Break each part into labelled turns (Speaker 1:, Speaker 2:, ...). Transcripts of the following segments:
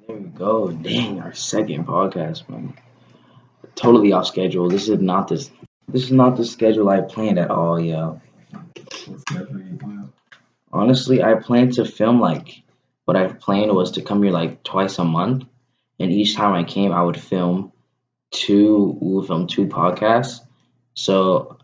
Speaker 1: There we go. Dang, our second podcast, man. Totally off schedule. This is not the schedule I planned at all, yo.
Speaker 2: What schedule you plan?
Speaker 1: Honestly, I planned to film like what I planned was to come here like twice a month, and each time I came, I would film we would film two podcasts. So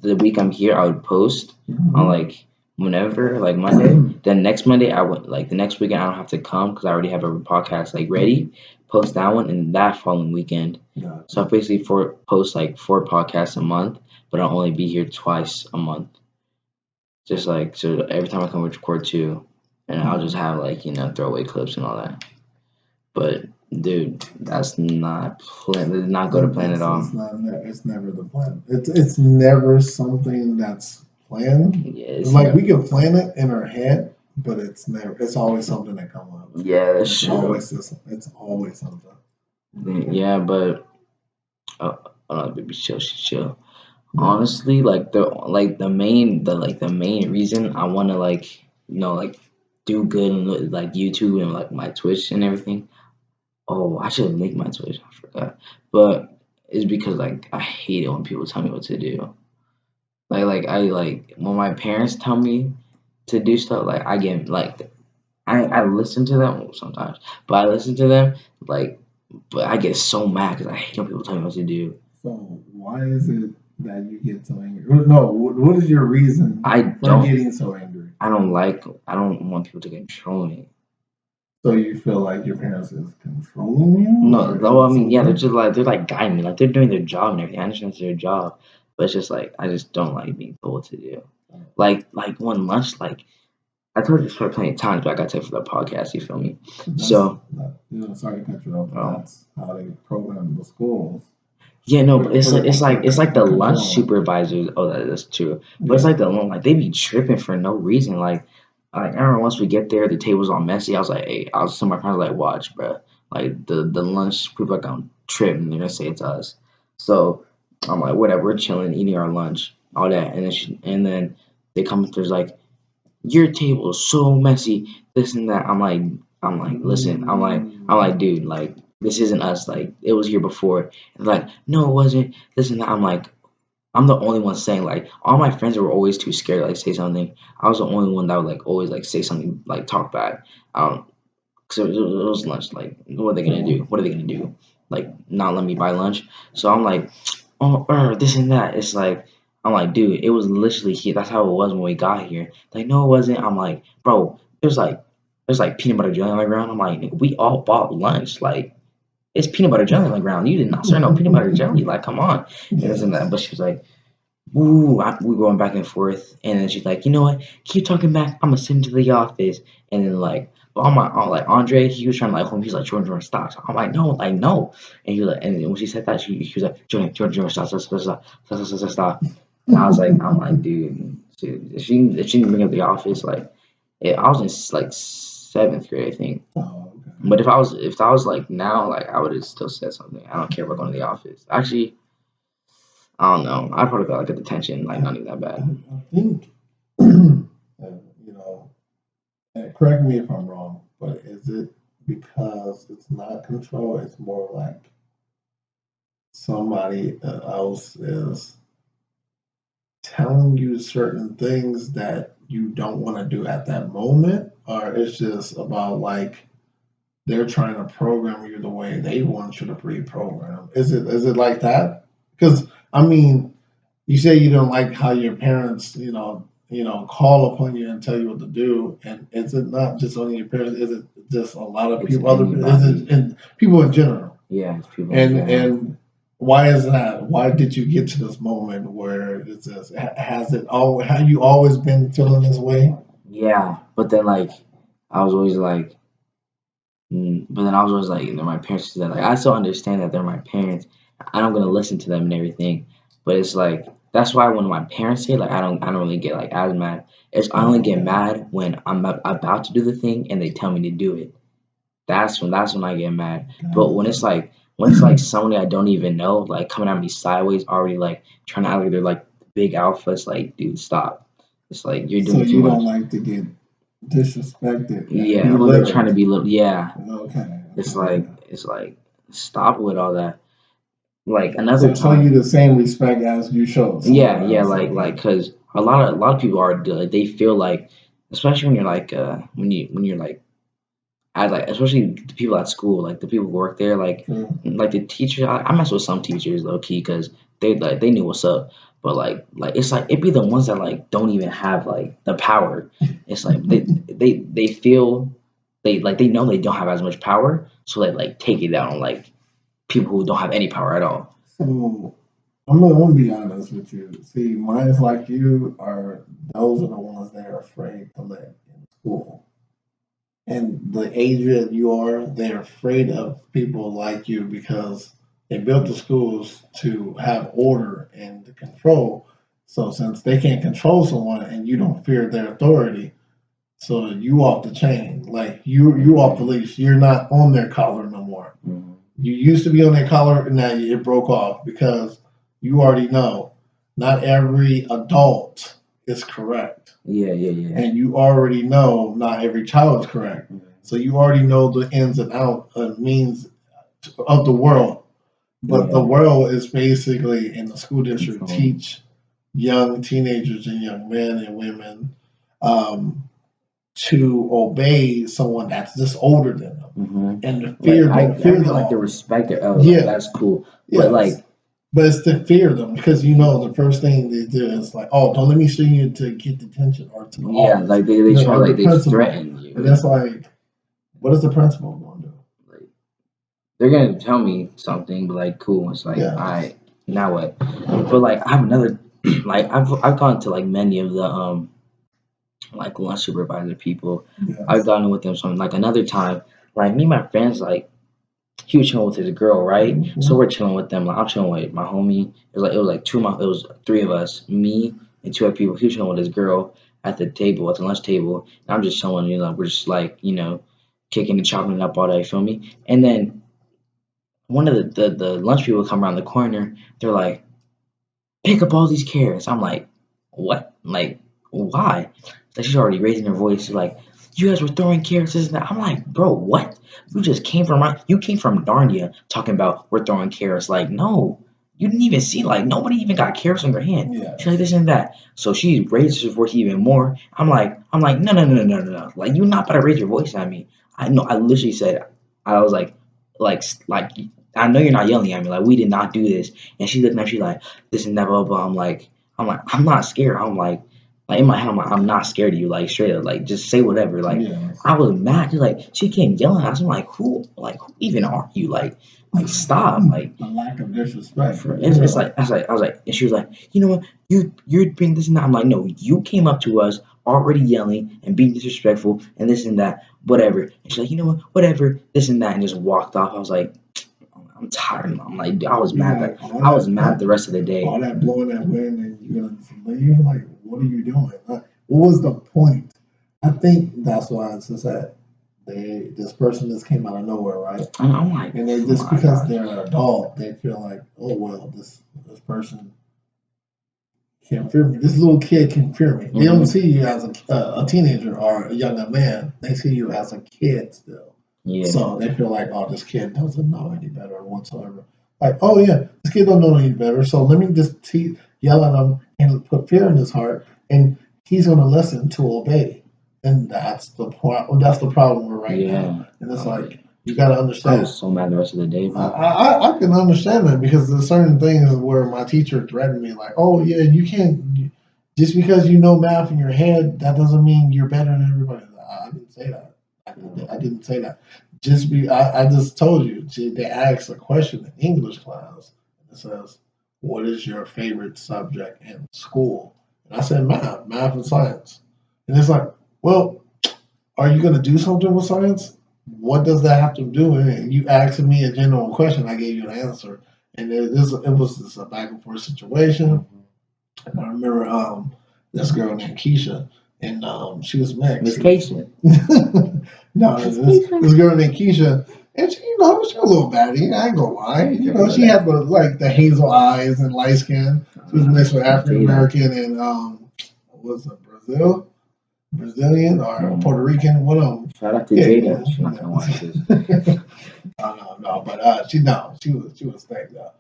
Speaker 1: the week I'm here, I would post on like whenever, like Monday. Then next Monday, I would like the next weekend I don't have to come because I already have a podcast like ready. Post that one, and that following weekend.
Speaker 2: Gotcha.
Speaker 1: So I basically post like four podcasts a month, but I'll only be here twice a month. Just like so, every time I come record two, and I'll just have like throwaway clips and all that. But dude, that's not plan. Did not go to plan at all.
Speaker 2: It's never the plan. It's never something that's planned.
Speaker 1: Yeah,
Speaker 2: It's like we can plan it in our head, but it's never. It's always something that comes up.
Speaker 1: yeah, that's
Speaker 2: It's
Speaker 1: true.
Speaker 2: always this. It's always something.
Speaker 1: Yeah, but baby, chill, she chill. Honestly, like the main reason I want to like do good on like YouTube and like my Twitch and everything. Oh, I should link my Twitch. I forgot, but it's because like I hate it when people tell me what to do. Like I like when my parents tell me to do stuff. Like I get like I listen to them sometimes, but I listen to them like, but I get so mad because I hate when people tell me what to do.
Speaker 2: So why is it that you get so angry? No, what is your reason for getting so angry?
Speaker 1: I don't want people to control me.
Speaker 2: So you feel like your parents is controlling you?
Speaker 1: No, though I mean, yeah, they're like guiding me, like they're doing their job and everything. I understand it's their job, but it's just like I just don't like being told what to do. Like one lunch, like I told you to start playing times, but I got to for the podcast. You feel me? So
Speaker 2: sorry to cut you off, but that's how they program the schools.
Speaker 1: Yeah, no, but it's like the lunch supervisors. Oh, that's true. But it's like they be tripping for no reason. Like I remember once we get there, the table's all messy. I was like, hey, I was telling my friends like, watch, bro. Like the lunch people are gonna trip and they're gonna say it's us. So I'm like, whatever, we're chilling, eating our lunch, all that, and then they come. There's like, your table is so messy, this and that. I'm like, listen, I'm like, dude, like, this isn't us. Like, it was here before. And like, no, it wasn't. This and that. I'm like, I'm the only one saying like, all my friends were always too scared to like say something. I was the only one that would like always like say something, like talk back. Cause it was lunch. Like, what are they gonna do? What are they gonna do? Like, not let me buy lunch? So I'm like, oh, this and that. It's like, I'm like, dude, it was literally here. That's how it was when we got here. Like, no, it wasn't. I'm like, bro, there's like peanut butter jelly on the ground. I'm like, nigga, we all bought lunch. Like, it's peanut butter jelly on the ground. You did not serve no peanut butter jelly. Like, come on. And this and that. But she was like, ooh, we going back and forth. And then she's like, you know what? Keep talking back. I'm gonna send you to the office. And then like, like Andre, he was trying to like hold me. He's like, Jordan, stop. So I'm like, no, like no. And he was like, and then when she said that, he was like, Jordan, stop, stop, stop, stop, stop, stop, stop, stop. And I'm like, dude, if she didn't bring up the office, like, I was in like seventh grade, I think.
Speaker 2: Oh, okay.
Speaker 1: But if I was like now, like I would have still said something. I don't care about going to the office. Actually, I don't know. I probably got like a detention, like not even that bad.
Speaker 2: I think, you know, correct me if I'm wrong, but is it because it's not control? It's more like somebody else is telling you certain things that you don't want to do at that moment, or it's just about like they're trying to program you the way they want you to be programmed. Is it like that? Because I mean, you say you don't like how your parents, call upon you and tell you what to do, and is it not just only your parents? Is it just a lot of
Speaker 1: It's
Speaker 2: people? Other is
Speaker 1: anybody.
Speaker 2: it and people in general?
Speaker 1: Yeah, it's people in
Speaker 2: And
Speaker 1: general.
Speaker 2: and why is that? Why did you get to this moment where it's just has it all? Have you always been feeling this way?
Speaker 1: Yeah, but then like I was always like, but then I was always like, they're my parents. That like I still understand that they're my parents. I'm gonna listen to them and everything, but it's like that's why when my parents say like I don't really get like as mad. I only get mad when I'm about to do the thing and they tell me to do it. That's when I get mad. But when it's like somebody I don't even know, like coming at me sideways, already like trying to act like they're like big alphas, like dude, stop. It's like you're
Speaker 2: So
Speaker 1: doing too
Speaker 2: you don't
Speaker 1: much.
Speaker 2: like to get disrespected,
Speaker 1: Yeah, when they're trying to
Speaker 2: belittled.
Speaker 1: be little. Yeah,
Speaker 2: Okay,
Speaker 1: it's
Speaker 2: okay,
Speaker 1: like
Speaker 2: yeah.
Speaker 1: stop with all that. Like another
Speaker 2: So show
Speaker 1: time.
Speaker 2: you the same respect as you showed
Speaker 1: Yeah,
Speaker 2: someone
Speaker 1: yeah,
Speaker 2: else. Okay.
Speaker 1: cause a lot of people are like they feel like, especially when you're like when you're like I like especially the people at school, like the people who work there,
Speaker 2: True.
Speaker 1: like the teachers. I mess with some teachers low key because they knew what's up, but like it's like it be the ones that like don't even have like the power. It's like they feel they know they don't have as much power, so they like take it down on like people who don't have any power at all.
Speaker 2: So I'm gonna be honest with you. See, minds like you are those are the ones that are afraid to let in school. And the age that you are, they're afraid of people like you because they built the schools to have order and to control. So since they can't control someone and you don't fear their authority, so you off the chain. Like you off the
Speaker 1: Hmm.
Speaker 2: leash. You're not on their collar no more.
Speaker 1: Hmm.
Speaker 2: You used to be on their collar and now it broke off because you already know not every adult is correct.
Speaker 1: Yeah, yeah, yeah.
Speaker 2: And you already know not every child is correct.
Speaker 1: Mhm.
Speaker 2: So you already know the ins and outs of means of the world. But the
Speaker 1: Yeah,
Speaker 2: world is basically in the school district
Speaker 1: control.
Speaker 2: teach young teenagers and young men and women um, to obey someone that's just older than them
Speaker 1: Hmm.
Speaker 2: and to
Speaker 1: Like I
Speaker 2: fear
Speaker 1: really
Speaker 2: them
Speaker 1: like the
Speaker 2: all.
Speaker 1: respect there. Oh, like
Speaker 2: Yeah,
Speaker 1: that's cool. But
Speaker 2: yes.
Speaker 1: like,
Speaker 2: But it's to fear them because you know the first thing they do is like, oh, don't let me see you to get detention or to the
Speaker 1: yeah,
Speaker 2: office,
Speaker 1: like they try
Speaker 2: or the
Speaker 1: like they
Speaker 2: principal.
Speaker 1: threaten you.
Speaker 2: And that's like, what is the principal going to do?
Speaker 1: Like they're gonna tell me something, but like cool. It's like
Speaker 2: Yes,
Speaker 1: I now what? But like I have another like I've gone to like many of the like lunch supervisor people. I've
Speaker 2: yes.
Speaker 1: gotten with them some like another time. Like me and my friends like he was chilling with his girl, right? So
Speaker 2: Hmm.
Speaker 1: we're chilling with them. Like I'm chilling with my homie. It was like it was three of us, me and two other people. He was chilling with his girl at the table, at the lunch table. And I'm just chilling, we're just like, kicking and chopping it up all day, feel me? And then one of the lunch people come around the corner, they're like, pick up all these carrots. I'm like, what? Like, why? Like she's already raising her voice. She's like, you guys were throwing carrots, this and that. I'm like, bro, what? You came from Narnia talking about we're throwing carrots. Like, no, you didn't even see. Like, nobody even got carrots in their hand. She's like
Speaker 2: Yes.
Speaker 1: this and that. So she raises her voice even more. I'm like, no, no, no, no, no, no, no. Like, you're not about to raise your voice at me. I know. I literally said, I was like, I know you're not yelling at me. Like, we did not do this. And she looking at me, she's like this and that, blah, blah, blah. I'm like, I'm not scared. I'm like in my head, I'm not scared of you. Like straight up, like just say whatever. Like
Speaker 2: Yes.
Speaker 1: I was mad. 'Cause, like she came yelling at us. I'm like who even are you? Like stop. Like
Speaker 2: The lack of disrespect
Speaker 1: for
Speaker 2: for
Speaker 1: it's
Speaker 2: real.
Speaker 1: like I was like, and she was like, you know what, you're being this and that. I'm like, no, you came up to us already yelling and being disrespectful and this and that, whatever. And she's like, you know what, whatever, this and that, and just walked off. I was like, I'm tired. I'm like,
Speaker 2: You're like all
Speaker 1: I was mad
Speaker 2: that
Speaker 1: the rest of the day.
Speaker 2: all that blowing that wind and you're gonna just leave. Like, what are you doing? What was the point? I think that's why it's just that this person just came out of nowhere, right?
Speaker 1: And I'm like,
Speaker 2: And they
Speaker 1: oh
Speaker 2: just
Speaker 1: my
Speaker 2: because
Speaker 1: gosh.
Speaker 2: they're an adult, they feel like, oh well, this person can fear me. This little kid can fear me. They don't
Speaker 1: Hmm.
Speaker 2: see you as a teenager or a younger man. They see you as a kid still.
Speaker 1: Yeah.
Speaker 2: So they feel like, oh, this kid doesn't know any better or whatsoever. Like, oh yeah, this kid don't know any better. So let me just yell at him and put fear in his heart, and he's gonna listen to obey. And that's the point. That's the problem we're right now.
Speaker 1: Yeah.
Speaker 2: And it's
Speaker 1: Oh
Speaker 2: like
Speaker 1: yeah.
Speaker 2: you got to
Speaker 1: I
Speaker 2: understand.
Speaker 1: was so mad the rest of the day, bro.
Speaker 2: I can understand that because there's certain things where my teacher threatened me, like, oh, yeah, you can't, just because you know math in your head, that doesn't mean you're better than everybody. I didn't say that. I didn't say that. I just told you, they asked a question in English class, and it says, what is your favorite subject in school? And I said, math and science. And it's like, well, are you going to do something with science? What does that have to do with it? You asked me a general question, I gave you an answer, and it was just a back and forth situation.
Speaker 1: Mhm.
Speaker 2: And I remember this girl named Keisha, and she was mixed.
Speaker 1: Miss Cation.
Speaker 2: No,
Speaker 1: Miss
Speaker 2: this
Speaker 1: Cation.
Speaker 2: girl named Keisha, and she, she was a little baddie. I ain't gonna lie. She had the hazel eyes and light skin. She was mixed with
Speaker 1: Can't
Speaker 2: African
Speaker 1: say that.
Speaker 2: American and what was it, Brazil? Brazilian or Puerto Rican, one of them.
Speaker 1: Shout out to
Speaker 2: Yeah,
Speaker 1: Jada. She's not gonna watch this.
Speaker 2: no, but she was thick though.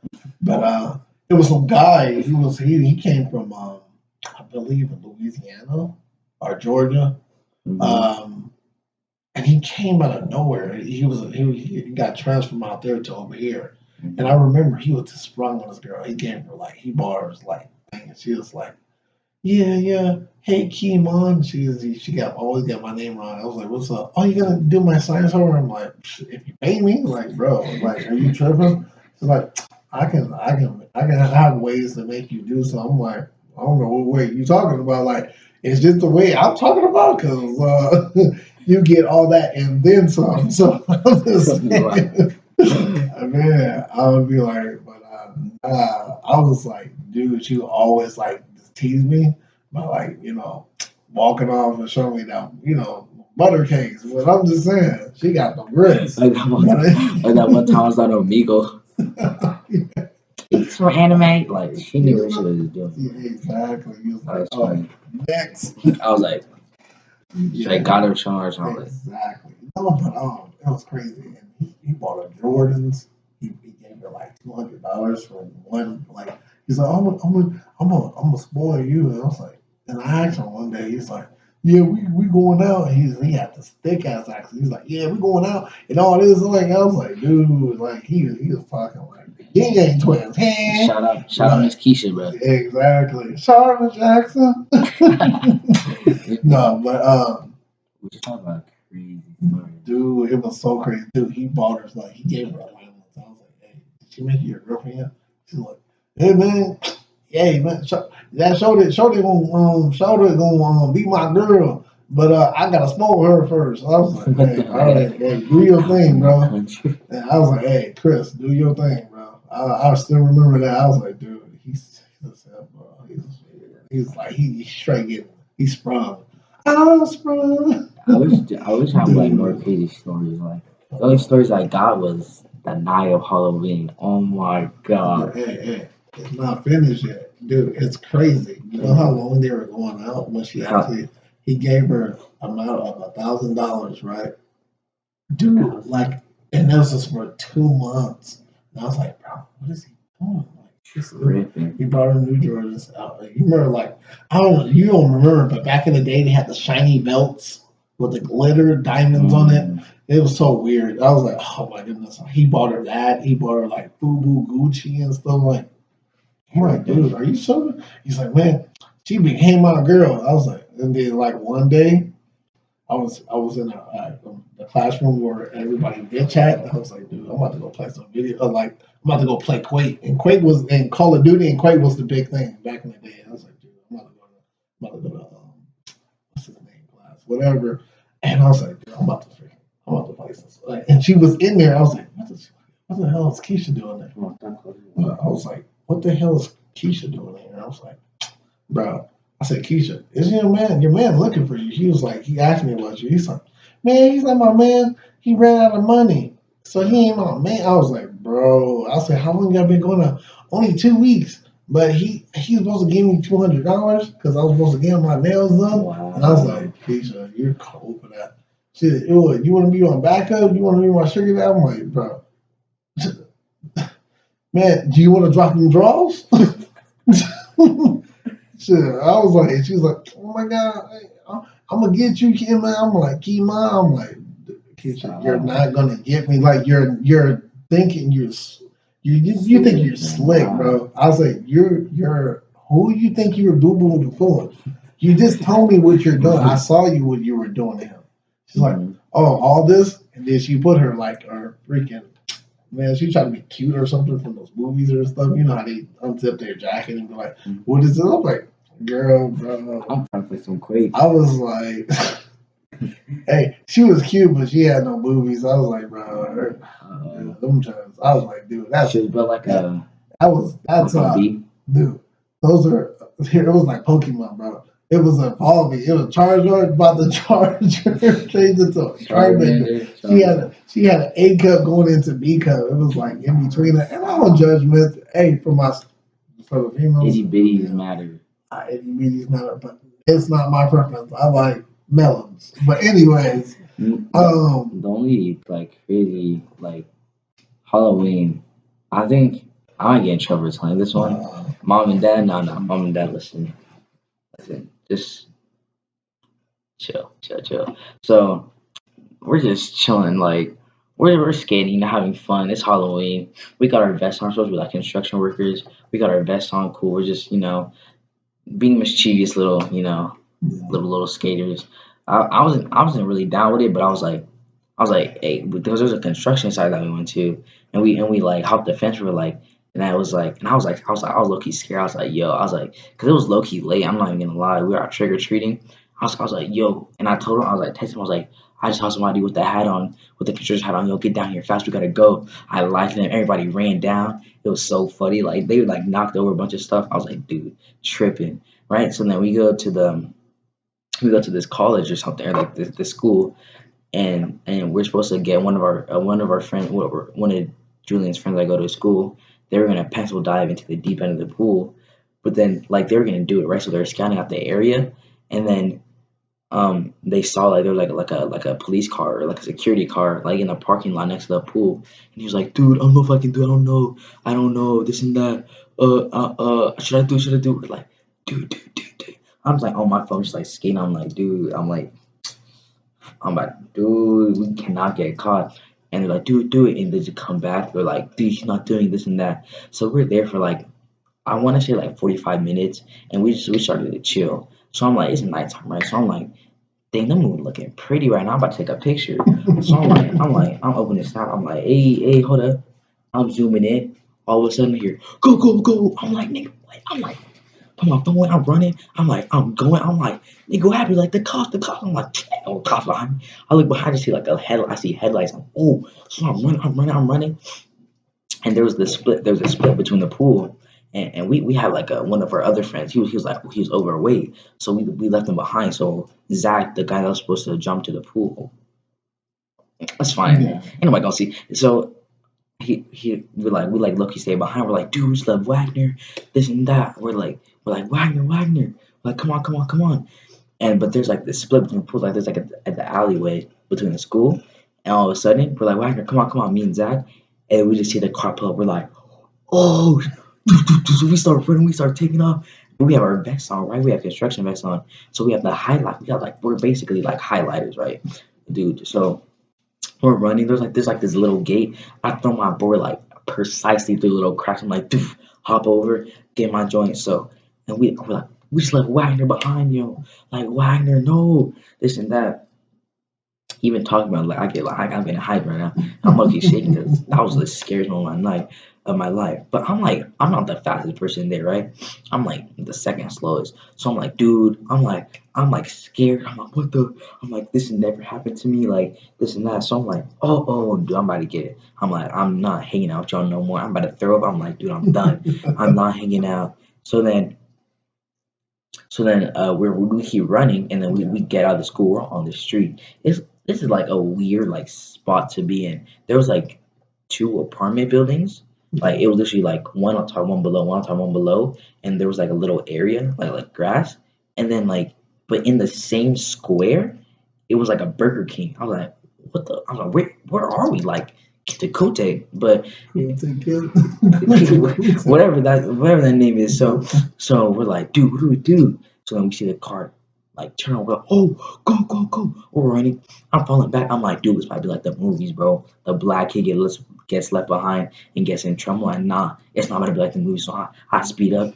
Speaker 2: But it was some guy. He came from I believe in Louisiana or Georgia.
Speaker 1: Mhm.
Speaker 2: And he came out of nowhere. He got transferred from out there to over here. And I remember he was just sprung on this girl. He gave her like he bought her like thing, and she was like, yeah. Hey, Kimon. She got always got my name wrong. I was like, what's up? Oh, you gonna do my signs for her? I'm like, if you pay me, like, bro, like, are you tripping? She's like, I can have ways to make you do something. I'm like, I don't know what way you talking about. Like, it's just the way I'm talking about because you get all that and then some. So I'm just saying, man, I would be like, but I was like, dude, you always like just tease me by like, walking off and showing me that, butter cakes. But I'm just saying, she got the grits.
Speaker 1: Like that one time I was on Omegle. It's for anime. Like she knew what she was doing.
Speaker 2: Yeah, exactly. He was
Speaker 1: That
Speaker 2: like,
Speaker 1: was funny.
Speaker 2: next.
Speaker 1: I was like, I got her showing her something.
Speaker 2: Exactly. No, but it was crazy. And he bought her Jordans. He gave her like $200 for one. Like he's like, I'm gonna spoil you. And I was like, and I asked him one day. He's like, yeah, we going out. And he had this thick ass accent. He's like, yeah, we going out and all this. Like I was like, dude, like he was talking like Yin Yang twins. Hey.
Speaker 1: Shout out Miss Keisha, bro.
Speaker 2: Exactly. Charlotte Jackson. No, but
Speaker 1: we just talking about crazy stories.
Speaker 2: dude, it was so crazy. Dude, he bought her like he gave her a line once. I was like, hey, did she make you your girlfriend? She's like, hey man, that Shorty gonna be my girl. But I gotta spoil her first. I was like, hey, all right, hey, do your thing, bro. And I was like, hey, Chris, do your thing, bro. I still remember that. I was like, dude, he's bro. He's like he straight getting he sprung. I sprung.
Speaker 1: I wish I had like more crazy stories. Like the only stories I got was the night of Halloween. Oh my god.
Speaker 2: Hey, it's not finished yet, dude. It's crazy. You know how long they were going out when he gave her amount of $1,000, right? Dude, like, and this was for 2 months. And I was like, bro, what is he doing? Like, he brought her New Jordans out. Like, you remember, like, you don't remember, but back in the day, they had the shiny belts with the glitter diamonds on it. It was so weird. I was like, oh my goodness. He bought her that. He bought her like FUBU Gucci and stuff. Like, I'm like, dude, are you sure? He's like, man, she became my girl. I was like, and then like one day, I was in the classroom where everybody bitch at. I was like, dude, I'm about to go play some video. Like, I'm about to go play Quake. And Quake was in Call of Duty, and Quake was the big thing back in the day. I was like, dude, I'm about to go to what's his name class, whatever. And I was like, dude, I'm about to play this. Like, and she was in there. I was like, what the hell is Keisha doing there? I was like, what the hell is Keisha doing there? I was like, bro. I said, Keisha, is your man looking for you? He asked me about you. He's like, man, he's not my man. He ran out of money. So he ain't my man. I was like, bro. I said, how long y'all been going on? Only 2 weeks. But he's supposed to give me $200 because I was supposed to get my nails done. Wow. And I was like, Keisha, you're cold for that. She said, you want to be on backup? You want to be my sugar daddy? I'm like, bro. Man, do you want to drop them draws? Shit, I was like, she was like, oh my god, I'm gonna get you, Kim. I'm like, Kima. I'm like, Keisha, you're not gonna get me. Like you're thinking you think you're slick, bro. I was like, you're who you think you're boo boo fooling? You just told me what you're doing. I saw you what you were doing to him. She's like, oh, all this, and then she put her like her freaking. Man, she tried to be cute or something from those movies or stuff. You know how they unzip their jacket and be like, what is it? I'm like, girl, bro.
Speaker 1: I'm trying to play some Quake.
Speaker 2: I was like, hey, she was cute, but she had no movies. I was like, bro, them times. I was like, dude, that's.
Speaker 1: She was built like a.
Speaker 2: That's dude. Those are. It was like Pokemon, bro. It was evolving. It was Charizard about the Charger changed into a Charmander. She had an A cup going into B cup. It was like in between it. And I don't judgment. Hey, for the females.
Speaker 1: Itty bitties matter.
Speaker 2: Itty bitties matter, but it's not my preference. I like melons. But anyways,
Speaker 1: The only like crazy like Halloween, I think I might get in trouble for telling this one. Mom and dad, no, mom and dad, listen, just chill. So we're just chilling, like we're skating, having fun. It's Halloween. We got our vests on. We're supposed to be like construction workers. We got our vests on, cool. We're just being mischievous little little skaters. I wasn't really down with it, but I was like, hey, because there's a construction site that we went to, and we like hopped the fence. We were like, and I was like, I was low key scared. I was like, yo, I was like, because it was low key late. I'm not even gonna lie. We were out trick or treating. I was like, yo, and I told him, I was like, text him, I was like, I just saw somebody with the hat on, with the construction hat on. Yo, get down here fast. We gotta go. I liked them. Everybody ran down. It was so funny. Like they like knocked over a bunch of stuff. I was like, dude, tripping, right? So then we go to this college or something, or like this school, and we're supposed to get one of our friends, one of Julian's friends that go to school. They were gonna pencil dive into the deep end of the pool, but then like they were gonna do it right, so they were scanning out the area, and then they saw like there was like a police car or like a security car like in the parking lot next to the pool, and he was like, dude, I don't know if I can do it. I don't know this and that. Should I do? We're like, dude. I'm like on my phone just like skating. I'm like, dude. Dude, we cannot get caught. And they're like, dude, do it. And they just come back. They're like, dude, he's not doing this and that. So we're there for like, I want to say like 45 minutes. And we started to chill. So I'm like, it's nighttime, right? So I'm like, dang, the moon looking pretty right now. I'm about to take a picture. So I'm opening this out. I'm like, hey, hold up. I'm zooming in. All of a sudden, I hear, go. I'm like, nigga, what? I'm like, put my phone, I'm running. I'm like, I'm going. I'm like, nigga, what happened? Like the cops. I'm like, oh, cops behind me. I look behind, I see like a head. I see headlights. Oh, so I'm running. And there was a split between the pool, and we had like one of our other friends. He was overweight, so we left him behind. So Zach, the guy that was supposed to jump to the pool, that's fine.
Speaker 2: yeah,
Speaker 1: Ain't nobody gonna see. So we like look, he stay behind. We're like, dude, we just love Wagner, this and that. We're like Wagner. We're like, come on. And but there's like this split between pools, like there's like at the alleyway between the school, and all of a sudden we're like, Wagner, come on, me and Zach, and we just see the car pull up. We're like, oh, so we start running, we start taking off. But we have our vests on, right? We have construction vests on, so we have the highlight. We got like we're basically like highlighters, right, dude? So we're running. There's like this little gate. I throw my board like precisely through the little cracks. I'm like, doof, hop over, get my joint. So and we're like, we just left Wagner behind, yo. Like Wagner, no, this and that. Even talking about like I'm getting hyped right now. I'm lucky shaking because that was the scariest moment of my life. But I'm not the fastest person there, right? I'm like the second slowest. So I'm like, dude, I'm like scared. I'm like, what the? I'm like, this never happened to me, like this and that. So I'm like, oh, dude, I'm about to get it. I'm like, I'm not hanging out with y'all no more. I'm about to throw up. I'm like, dude, I'm done. I'm not hanging out. So then we keep running, and then we get out of the school. We're on the street. This is like a weird like spot to be in. There was like two apartment buildings. Like it was literally like one on top, one below, one on top, one below, and there was like a little area like grass, and then like but in the same square, it was like a Burger King. I was like, what the? I was like, where are we? Like Kitakote, but whatever that name is. So we're like, dude, what do we do? So then we see the car like turn over. We're like, oh, go! We're running. I'm falling back. I'm like, dude, this might be like the movies, bro. The black kid gets left behind and gets in trouble. And nah, it's not gonna be like the movies. So I speed up.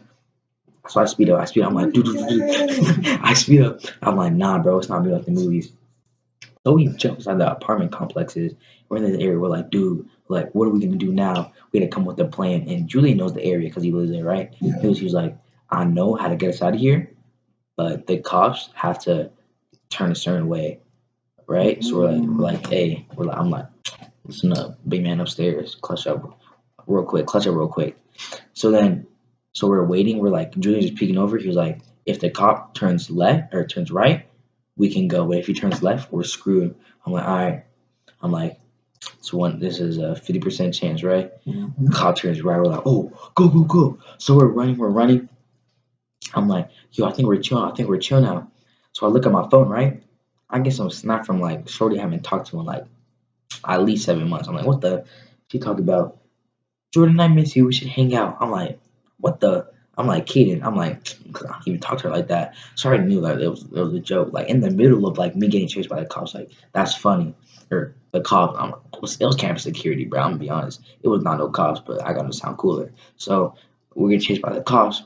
Speaker 1: So I speed up. I'm like, dude. I speed up. I'm like, nah, bro, it's not gonna be like the movies. So we jump inside the apartment complexes. We're in this area. We're like, dude, like, what are we gonna do now? We gotta come with a plan. And Julian knows the area because he lives there, right?
Speaker 2: yeah.
Speaker 1: He was like, I know how to get us out of here, but the cops have to turn a certain way, right? So hey, I'm like, listen up, big man upstairs, clutch up real quick. So then, so we're waiting. We're like, Julian's just peeking over. He was like, if the cop turns left or turns right, we can go. But if he turns left, we're screwed. I'm like, all right. I'm like, this is a 50% chance, right?
Speaker 2: Mhm.
Speaker 1: Cop turns right. We're like, oh, go. So we're running. I'm like, yo, I think we're chill now. So I look at my phone, right? I get some snap from like Shorty I haven't talked to in like at least 7 months. I'm like, what the? She talked about Jordan, I miss you. We should hang out. I'm like, what the? I'm like kidding. I'm like, cause I don't even talk to her like that. So I already knew that it was a joke. Like in the middle of like me getting chased by the cops, like that's funny. Or the cops, it was campus security, bro. I'm gonna be honest. It was not no cops, but I gotta sound cooler. So we get chased by the cops.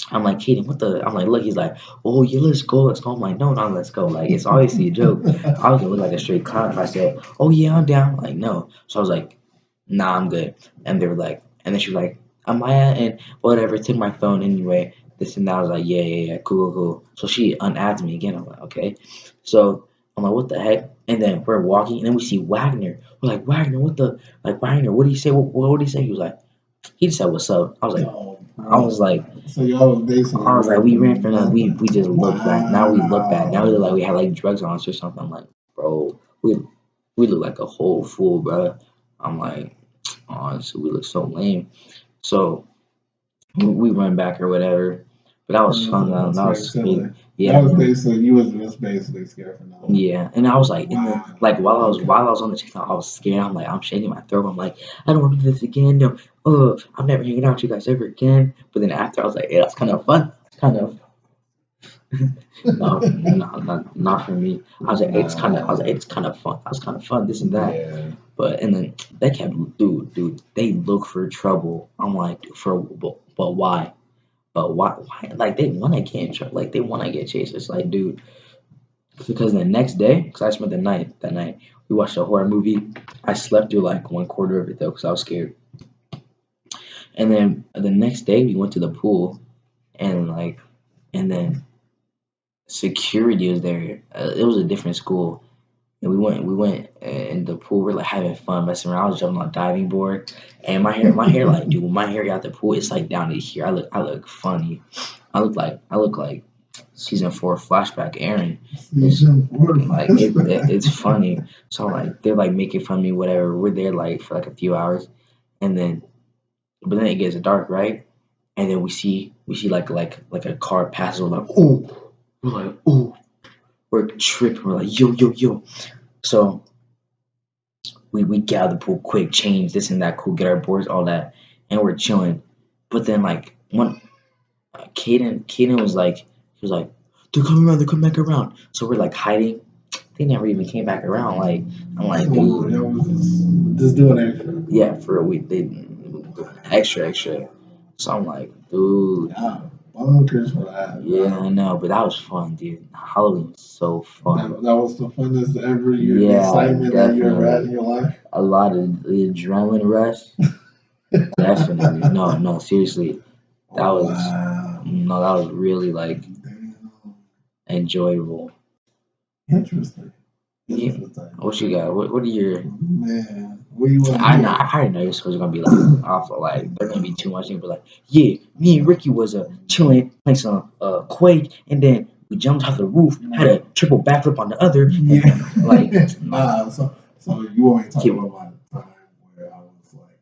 Speaker 1: I'm like, kidding, what the? I'm like, look, he's like, oh yeah, let's go, let's go. I'm like, no, no, let's go. Like it's obviously a joke. I was gonna look like a straight clown if I said, oh yeah, I'm down. Like no. So I was like, nah, I'm good. And they were like, and then she was like, Amaya and whatever, took my phone anyway. This and that. I was like, yeah, yeah, yeah, cool, cool, cool. So she unadded me again. I'm like, okay. So I'm like, what the heck? And then we're walking, and then we see Wagner. We're like, Wagner, what the? Like Wagner, what did he say? What did he say? He was like, he just said, what's up?
Speaker 2: Oh,
Speaker 1: I was like,
Speaker 2: so y'all was basically
Speaker 1: I was like, we ran for nothing. We
Speaker 2: nothing.
Speaker 1: we just looked back. Now we look back. Now we look like
Speaker 2: Wow.
Speaker 1: we had like drugs on us or something. I'm like, bro, we look like a whole fool, bro. I'm like, honestly, we look so lame. So we run back or whatever. But that was fun though.
Speaker 2: That's
Speaker 1: That
Speaker 2: very
Speaker 1: was sweet.
Speaker 2: silly.
Speaker 1: Yeah,
Speaker 2: That was
Speaker 1: man.
Speaker 2: basically you was just basically scared for nothing.
Speaker 1: Yeah. And I was like in the
Speaker 2: Wow.
Speaker 1: like
Speaker 2: Okay.
Speaker 1: while I was on the TikTok, I was scared. I'm like, I'm shaking my throat. I'm like, I don't want to do this again. No, I'm never hanging out with you guys ever again. But then after I was like, yeah, that's kind of fun. It's kind of no, no, not for me. I was like, it's kind of fun. That was kind of fun, this and that.
Speaker 2: Yeah.
Speaker 1: But and then they kept, dude, they look for trouble. I'm like, but why? But why? Like they want to get in trouble. Like they want to get chased. It's like, dude, because the next day, because I spent the night that night, we watched a horror movie. I slept through like one quarter of it though, because I was scared. And then the next day, we went to the pool, and like, and then security was there. It was a different school. And we went in the pool. We're like having fun, messing around. I was jumping on a diving board, and my hair, like, dude, my hair out the pool, it's like down to here. I look funny. I look like season 4 flashback Aaron. It's
Speaker 2: Season 4
Speaker 1: like it's funny. So like they're like making fun of me, whatever. We're there like for like a few hours, and then but then it gets dark, right? And then we see like a car passes. We're like, oh, we're tripping. We're like, yo, yo, yo. So we get out of the pool quick, change this and that, cool, get our boards, all that, and we're chilling. But then like one Caden was like, they're coming around, they're coming back around. So we're like hiding. They never even came back around. Like I'm like,
Speaker 2: So
Speaker 1: dude,
Speaker 2: y'all was just doing extra.
Speaker 1: yeah, for a week they extra. So I'm like, dude,
Speaker 2: Yeah. Bunkers for that,
Speaker 1: yeah, I
Speaker 2: bro.
Speaker 1: know, but that was fun, dude. Halloween was so fun.
Speaker 2: That was the funnest ever year, the
Speaker 1: Yeah,
Speaker 2: excitement that you ever had
Speaker 1: definitely.
Speaker 2: in your life.
Speaker 1: A lot of the adrenaline rush. Definitely. No, no, seriously. That was
Speaker 2: Wow.
Speaker 1: no, that was really like
Speaker 2: Damn.
Speaker 1: enjoyable.
Speaker 2: Interesting.
Speaker 1: Yeah.
Speaker 2: Interesting.
Speaker 1: What you got? What are your
Speaker 2: Man, what do you want to
Speaker 1: I know
Speaker 2: hear?
Speaker 1: I already know your stories gonna be like awful, like they're gonna be too much. You're gonna be like, yeah, me and Ricky was chilling, playing some Quake, and then we jumped off the roof, had a triple backflip on the other, and
Speaker 2: Yeah.
Speaker 1: like no,
Speaker 2: So you want me to talk
Speaker 1: keep
Speaker 2: about my time where I was like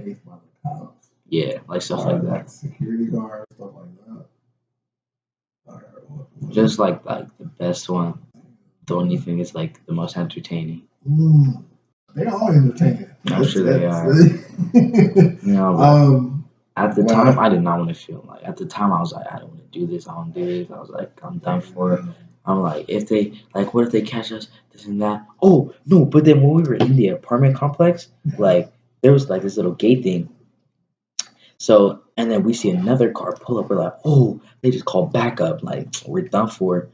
Speaker 2: chased by the cops
Speaker 1: yeah, like stuff
Speaker 2: or
Speaker 1: like that.
Speaker 2: like security guards, stuff like that? Or what
Speaker 1: Just like the best one. The only thing is like the most entertaining.
Speaker 2: mm, they all entertaining.
Speaker 1: I'm sure they are.
Speaker 2: It's
Speaker 1: You know, but at the time,
Speaker 2: well,
Speaker 1: I did not want to film. Like at the time, I was like, I don't want to do this. I don't do this. I was like, I'm done for it. I'm like, if they like, what if they catch us? This and that. Oh no! But then when we were in the apartment complex, like there was like this little gate thing. So and then we see another car pull up. We're like, oh, they just called backup. Like we're done for.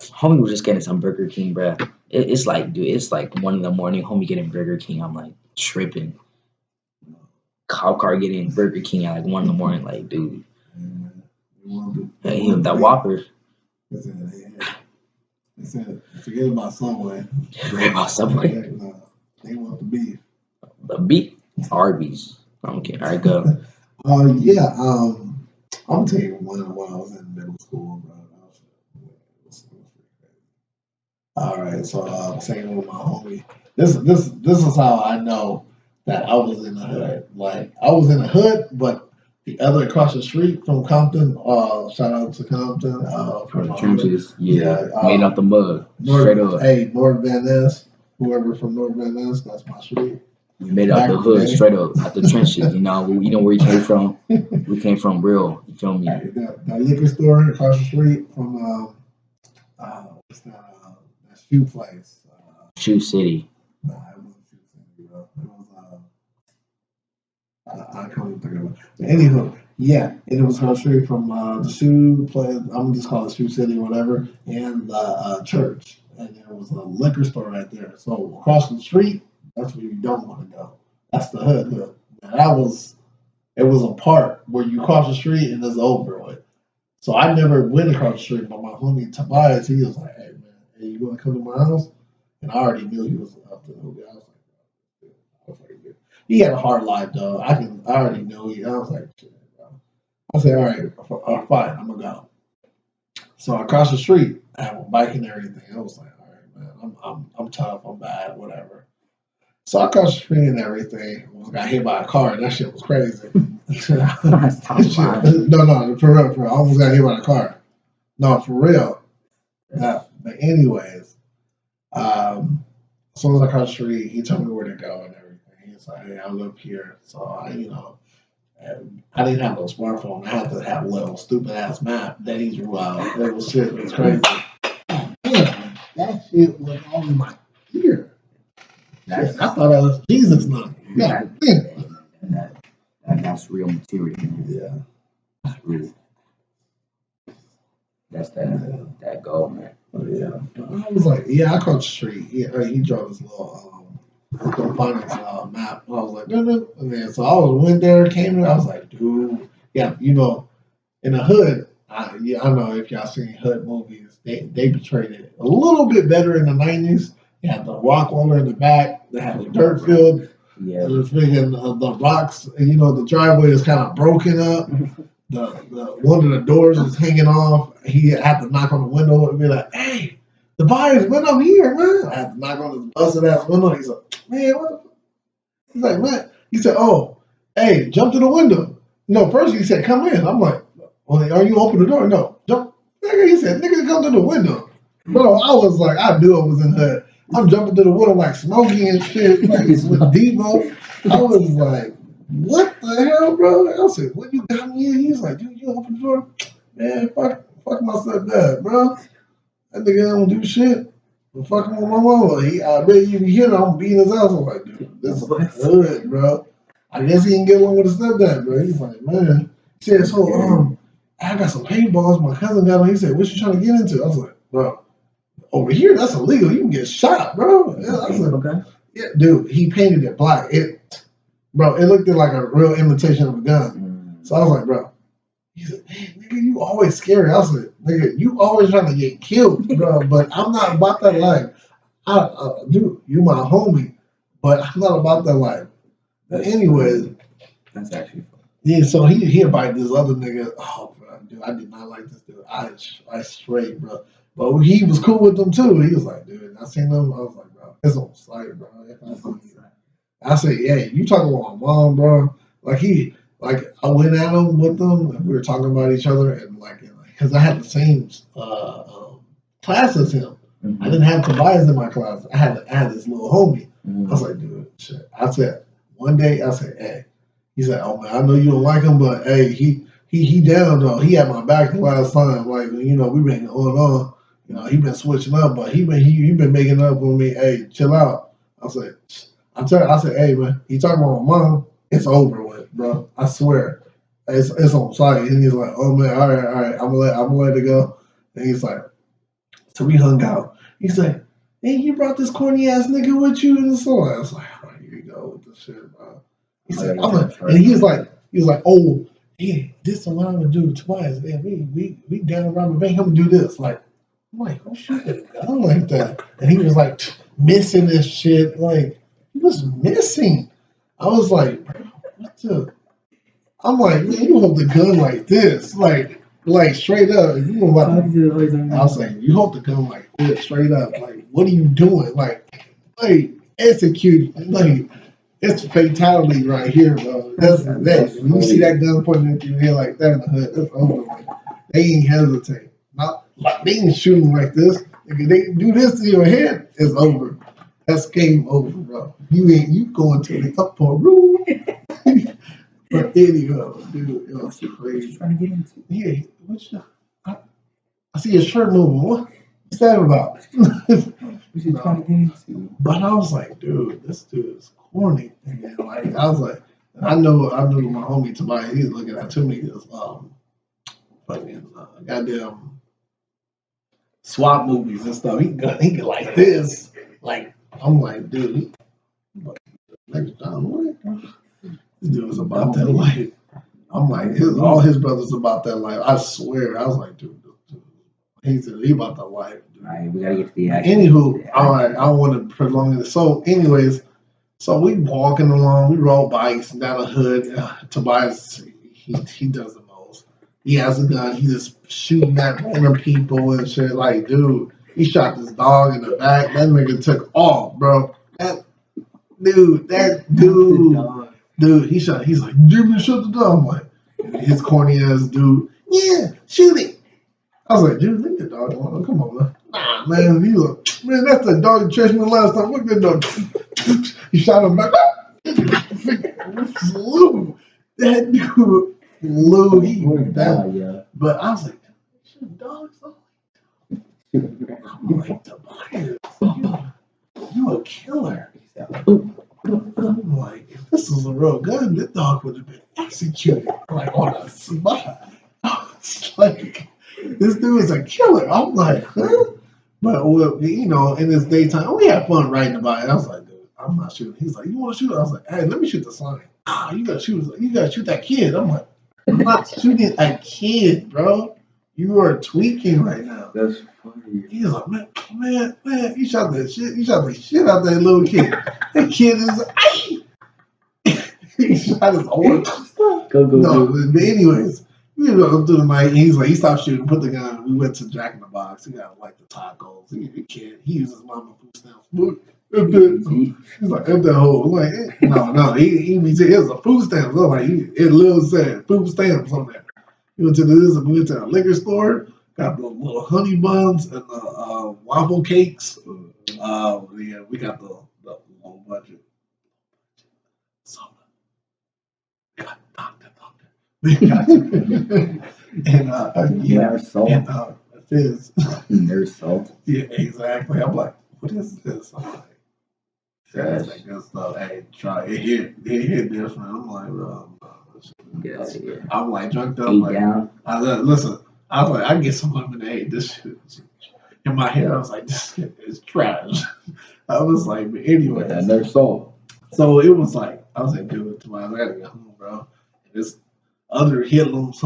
Speaker 1: Homie was just getting some Burger King, bruh. It's like, dude, it's like 1 in the morning. Homie getting Burger King. I'm like tripping. Cop car getting Burger King at like 1 in the morning. Like, dude, hey, that Whopper.
Speaker 2: They said, forget about Subway.
Speaker 1: Forget about Subway.
Speaker 2: They want the beef.
Speaker 1: The beef, Arby's. Okay, all right, go.
Speaker 2: Yeah. I'm gonna tell you one when I was in middle school, bro. It was pretty crazy. All right, so I'm saying with my homie. This is how I know that I was in the hood. Like I was in the hood, but the other across the street from Compton. Shout out to Compton.
Speaker 1: From the
Speaker 2: From
Speaker 1: trenches, yeah,
Speaker 2: yeah,
Speaker 1: made out the mud, straight up.
Speaker 2: Hey, North Van Ness. Whoever from North Van Ness, that's my street.
Speaker 1: We made out
Speaker 2: Back
Speaker 1: the
Speaker 2: in the
Speaker 1: hood,
Speaker 2: day.
Speaker 1: straight up, out the trenches. You know where we came from. We came from real. You feel me?
Speaker 2: That liquor store across the street from what's that? That shoe place.
Speaker 1: Shoe City.
Speaker 2: Nah, it wasn't shoe city, bro. It was I can't even think of it. But anywho, yeah, and it was across the street from the shoe place. I'm gonna just call it Shoe City, or whatever, and the church. And there was a liquor store right there. So across the street, that's where you don't want to go. That's the hood. Hood. Now, it was a part where you cross the street and it's over with. So I never went across the street, but my homie Tobias, he was like, "Hey man, hey, you gonna come to my house?" And I already knew he was up to no good. I was like, "Dude." He had a hard life, though. I already knew he. I was like, "Shit, bro." I said, "All right, fine, I'm gonna go." So across the street, I have a bike and everything. I was like, "All right, man, I'm tough, I'm bad, whatever." So I crossed the street and everything. Almost got hit by a car. That shit was crazy.
Speaker 1: Stop lying.
Speaker 2: No, for real, for real. I almost got hit by a car. No, for real. But anyways, as soon as I crossed the street, he told me where to go and everything. He's like, "Hey, I live here." So I didn't have no smartphone. I had to have a little stupid ass map that he drew out. It was shit. It was crazy. Damn, that shit was on my ear. Shit, I thought I was Jesus now. God damn.
Speaker 1: That's real material.
Speaker 2: Yeah.
Speaker 1: That's real. That's that gold, man.
Speaker 2: Yeah. I was like, yeah, I crossed the street. He drove his little finance map. I was like, no. And then so went there, came there. I was like, dude, yeah, in the hood. I don't know if y'all seen hood movies. They portrayed it a little bit better in the '90s. They had the rock roller in the back. They had the dirt field.
Speaker 1: Yeah.
Speaker 2: The freaking the rocks. And, the driveway is kind of broken up. The one of the doors is hanging off. He had to knock on the window and be like, "Hey, the buyers went up here, man." I had to knock on his busted ass window. He's like, "Man, what the fuck?" He's like, "Man." He said, "Oh, hey, jump to the window." No, first he said, "Come in." I'm like, "Well, are you open the door?" No, jump. Nigga, he said, "Nigga, come to the window." Bro, I was like, I knew I was in hood. I'm jumping to the window like Smokey and shit, like with Devo. I was like, "What the hell, bro?" I said, "What you got me in?" He's like, "Dude, you open the door?" Man, fuck my stepdad, bro. That nigga don't do shit. I'm fucking with my mama. I bet you hear I'm beating his ass. I'm like, "Dude, this is good, bro." I guess he didn't get along with his stepdad, bro. He's like, "Man." He said, "So, I got some paintballs. My cousin got them." He said, "What you trying to get into?" I was like, "Bro, over here, that's illegal. You can get shot, bro." Yeah, I said, "Okay." Yeah, dude, he painted it black. Bro, it looked like a real imitation of a gun. So I was like, "Bro," he said, "Man, nigga, you always scary." I was like, "Nigga, you always trying to get killed, bro." But I'm not about that life. Dude, you my homie, but I'm not about that life. But anyways,
Speaker 1: that's actually funny.
Speaker 2: Yeah, so he invited this other nigga. Oh, bro, dude, I did not like this dude. I straight, bro. But he was cool with them too. He was like, "Dude," I seen them. I was like, "Bro, it's on sight, bro." I said, "Yeah, you talking about my mom, bro?" Like I went at him with them, and we were talking about each other, and because I had the same class as him. I didn't have Tobias in my class. I had this little homie. I was like, "Dude, shit." I said one day, I said, "Hey." He said, "Oh man, I know you don't like him, but hey, he down though. He had my back the last time. Like we been going on. He been switching up, but he been making up with me. Hey, chill out." I said, I said, "Hey man, he talking about my mom. It's over with, bro. I swear, it's on site." And he's like, "Oh man, all right, I'm gonna let it go." And he's like, so we hung out. He's like, "Hey, you brought this corny ass nigga with you in the store." I was like, "Oh, here you go with this shit, bro." He said, and he was like, "Oh, yeah, this is what I'm gonna do to Tobias. Yeah, we down around the bank. I'm gonna do this." Like, I'm like, "Oh shit, I don't like that." And he was like missing this shit. Like, he was missing. I was like, "Bro, what the?" I'm like, "Man, you hold the gun like this, like straight up. If you about to, I was like, "You hold the gun like this, straight up. Like, what are you doing? Like execute, like." It's fatality right here, bro. That's that. When you see that gun pointing at your head like that in the hood, that's over with. They ain't hesitate. Not like they ain't shooting like this. If they do this to your head, it's over. That's game over, bro. You going to the upper room. But anyway, dude, it was crazy.
Speaker 3: Trying to get into.
Speaker 2: Yeah, I see your shirt moving. What's that about?
Speaker 3: We should try to get into.
Speaker 2: But I was like, dude, this dude is corny. And like I was like, I knew my homie Tobias, he's looking at too many fucking goddamn swap movies and stuff. He could like this. Like I'm like, dude, next time, what? This dude was about that life. I'm like, all his brothers about that life. I swear. I was like, dude, he said he about that life. Dude.
Speaker 3: All right, we gotta get to the action.
Speaker 2: Anywho, all right, I don't want to prolong it. So, anyways, so we walking along, we roll bikes down the hood. Tobias, he does the most. He has a gun. He just shooting at random people and shit. Like, dude, he shot this dog in the back. That nigga took off, bro. That dude, he shot. He's like, Jimmy, shut the dog. I'm like, his corny ass dude. Yeah, shoot it. I was like, dude, leave the dog alone. Come on, man. Nah, man. He like, man, that's the dog that chased me last time. Look at that dog. He shot him back. Flew. That dude flew. He that. But I was like, shoot dogs. I'm like, Tobias, you a killer. I'm like, if this was a real gun, this dog would have been executed like on a spot. I was like, this dude is a killer. I'm like, huh? But you know, in this daytime, we had fun writing about it. I was like, dude, I'm not shooting. He's like, you want to shoot? I was like, hey, let me shoot the sign. You gotta shoot. You gotta shoot that kid. I'm like, I'm not shooting a kid, bro. You are tweaking right now.
Speaker 3: That's funny.
Speaker 2: He's like, man, you shot the shit out that little kid. That kid is he shot his own. No, but anyways, we go through the night. And he's like, he stopped shooting, put the gun. We went to Jack in the Box. He got like the tacos. He uses mama food stamps. Look, he's like, empty that hole. I'm like, no, he was a food stamps. I'm like, it little said food stamps on there. We went to the liquor store. Got the little honey buns and the waffle cakes. Yeah, we got the low budget soda. We got Dr. We got and
Speaker 3: There's salt.
Speaker 2: and fizz.
Speaker 3: There's salt.
Speaker 2: Yeah, exactly. I'm like, what is this? I'm like,
Speaker 3: Trash.
Speaker 2: that's that good stuff. Hey, try it. Hit different. I'm like, bro.
Speaker 3: Get out of here.
Speaker 2: I'm like drunked up.
Speaker 3: Eight
Speaker 2: Like,
Speaker 3: down.
Speaker 2: listen. I was like, I get some lemonade. This shit is, in my head, I was like, this shit is trash. I was like, but anyway.
Speaker 3: And there's salt.
Speaker 2: So it was like, I was like, dude, tomorrow I gotta get home, bro. And this other hoodlums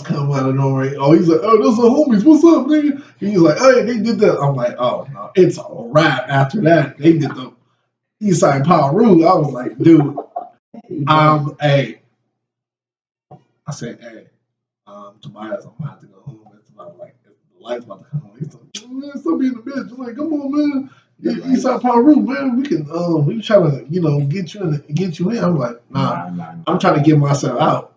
Speaker 2: come out of nowhere. Oh, he's like, oh, those are homies. What's up, nigga? He's like, hey, they did that. I'm like, oh no, it's a wrap after that. They did the Eastside Power Rule. I was like, dude, hey. I said, hey. Tobias, I'm gonna have to go home. It's about like the light's about to come on. He's like, man, stop being a bitch. I'm like, come on, man. Eastside Power Room, man. We can try to, get you in. I'm like, nah. I'm trying to get myself out.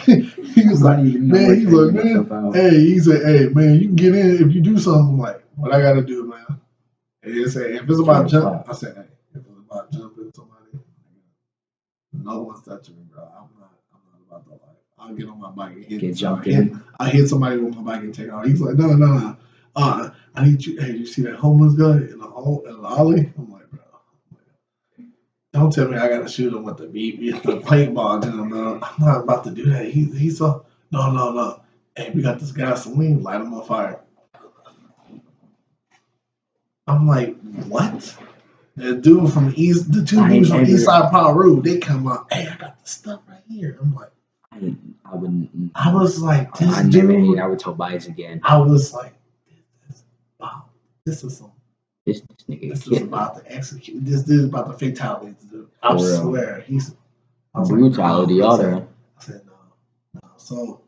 Speaker 2: He was like, man. Hey, he said, hey, man, you can get in if you do something. I'm like, what I gotta do, man? And he said, if it's about jumping, I said, hey, if it's about jumping somebody, no one's touching me, bro. I'm not about that life. I'll get on my bike and hit somebody. I hit somebody with my bike and take off. He's like, no. I need you. Hey, you see that homeless guy in the alley? I'm like, bro. Don't tell me I gotta shoot him with the paintball gun, bro. I'm not about to do that. He's so no. Hey, we got this gasoline. Light him on fire. I'm like, what? The dude from the East, the two dudes from Eastside Power Road, they come up. Hey, I got the stuff right here. I'm like, I was like,
Speaker 3: I never hang out with Tobias again.
Speaker 2: I was like, this is some.
Speaker 3: This nigga.
Speaker 2: This is about to execute. This is about the fatality. I swear,
Speaker 3: brutality.
Speaker 2: I said no. So